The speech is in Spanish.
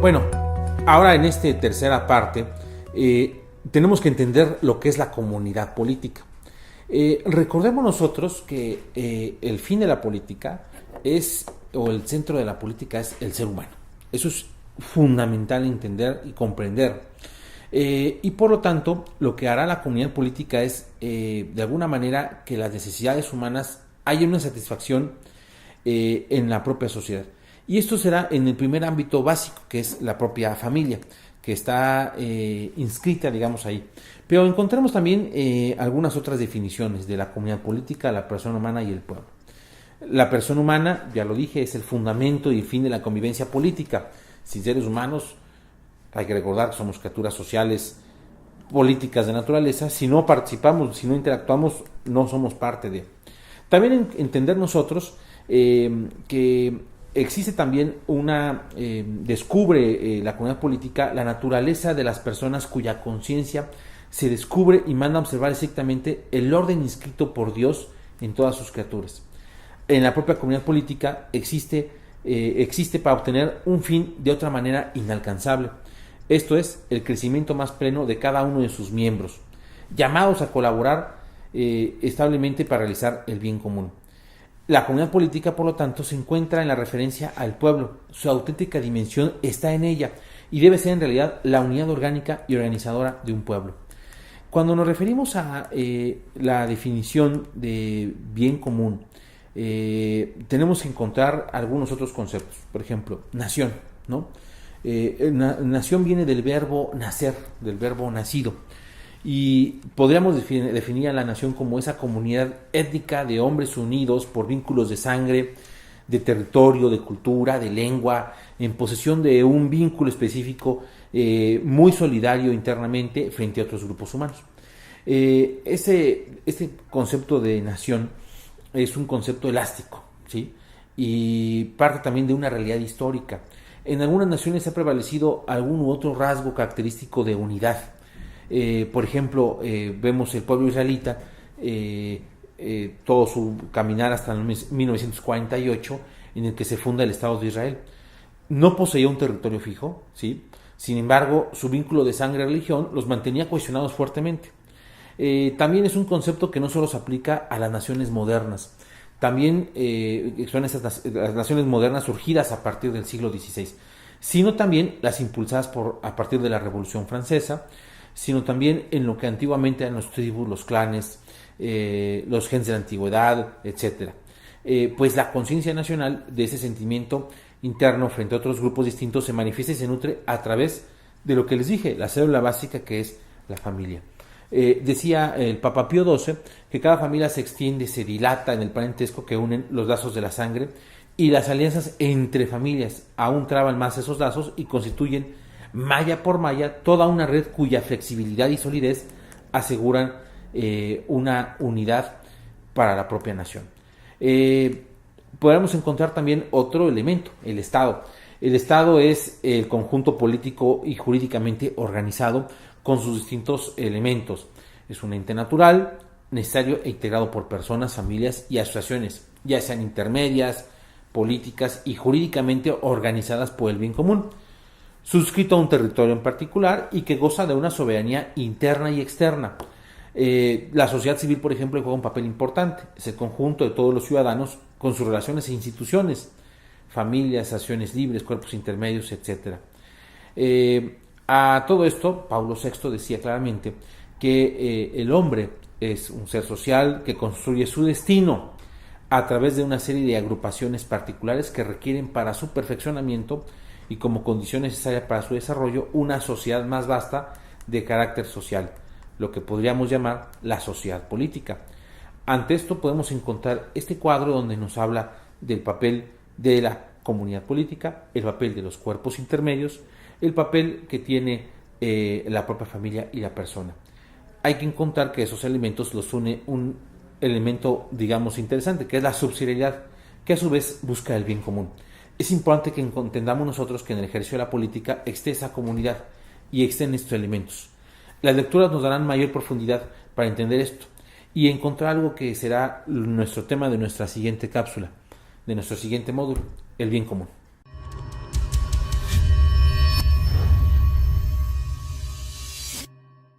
Bueno, ahora en esta tercera parte tenemos que entender lo que es la comunidad política. Recordemos nosotros que el fin de la política o el centro de la política es el ser humano. Eso es fundamental entender y comprender. Y por lo tanto, lo que hará la comunidad política es, de alguna manera, que las necesidades humanas haya una satisfacción en la propia sociedad. Y esto será en el primer ámbito básico, que es la propia familia, que está inscrita, digamos, ahí. Pero encontramos también algunas otras definiciones de la comunidad política, la persona humana y el pueblo. La persona humana, ya lo dije, es el fundamento y el fin de la convivencia política. Sin seres humanos, hay que recordar que somos criaturas sociales, políticas de naturaleza. Si no participamos, si no interactuamos, no somos parte de. También entender nosotros que existe también descubre la comunidad política la naturaleza de las personas cuya conciencia se descubre y manda a observar estrictamente el orden inscrito por Dios en todas sus criaturas. En la propia comunidad política existe para obtener un fin de otra manera inalcanzable. Esto es el crecimiento más pleno de cada uno de sus miembros, llamados a colaborar establemente para realizar el bien común. La comunidad política, por lo tanto, se encuentra en la referencia al pueblo. Su auténtica dimensión está en ella y debe ser en realidad la unidad orgánica y organizadora de un pueblo. Cuando nos referimos a la definición de bien común, tenemos que encontrar algunos otros conceptos. Por ejemplo, nación, ¿no? Nación viene del verbo nacer, del verbo nacido. Y podríamos definir a la nación como esa comunidad étnica de hombres unidos por vínculos de sangre, de territorio, de cultura, de lengua, en posesión de un vínculo específico muy solidario internamente frente a otros grupos humanos. Este concepto de nación es un concepto elástico, ¿sí? Y parte también de una realidad histórica. En algunas naciones ha prevalecido algún u otro rasgo característico de unidad. Por ejemplo, vemos el pueblo israelita, todo su caminar hasta el 1948, en el que se funda el Estado de Israel. No poseía un territorio fijo, ¿sí? Sin embargo, su vínculo de sangre y religión los mantenía cohesionados fuertemente. También es un concepto que no solo se aplica a las naciones modernas, también son las naciones modernas surgidas a partir del siglo XVI, sino también las impulsadas a partir de la Revolución Francesa, sino también en lo que antiguamente eran los tribus, los clanes, los gens de la antigüedad, etc. Pues la conciencia nacional de ese sentimiento interno frente a otros grupos distintos se manifiesta y se nutre a través de lo que les dije, la célula básica que es la familia. Decía el Papa Pío XII que cada familia se extiende, se dilata en el parentesco que unen los lazos de la sangre, y las alianzas entre familias aún traban más esos lazos y constituyen malla por malla toda una red cuya flexibilidad y solidez aseguran una unidad para la propia nación. Podemos encontrar también otro elemento, el Estado. El Estado es el conjunto político y jurídicamente organizado con sus distintos elementos. Es un ente natural, necesario e integrado por personas, familias y asociaciones, ya sean intermedias, políticas y jurídicamente organizadas por el bien común, suscrito a un territorio en particular y que goza de una soberanía interna y externa. La sociedad civil, por ejemplo, juega un papel importante. Es el conjunto de todos los ciudadanos con sus relaciones e instituciones, familias, asociaciones libres, cuerpos intermedios, etc. A todo esto, Pablo VI decía claramente que el hombre es un ser social que construye su destino a través de una serie de agrupaciones particulares que requieren para su perfeccionamiento y como condición necesaria para su desarrollo una sociedad más vasta de carácter social, lo que podríamos llamar la sociedad política. Ante esto podemos encontrar este cuadro donde nos habla del papel de la comunidad política, el papel de los cuerpos intermedios, el papel que tiene la propia familia y la persona. Hay que encontrar que esos elementos los une un elemento, digamos, interesante, que es la subsidiariedad, que a su vez busca el bien común. Es importante que entendamos nosotros que en el ejercicio de la política existe esa comunidad y existen estos elementos. Las lecturas nos darán mayor profundidad para entender esto y encontrar algo que será nuestro tema de nuestra siguiente cápsula, de nuestro siguiente módulo, el bien común.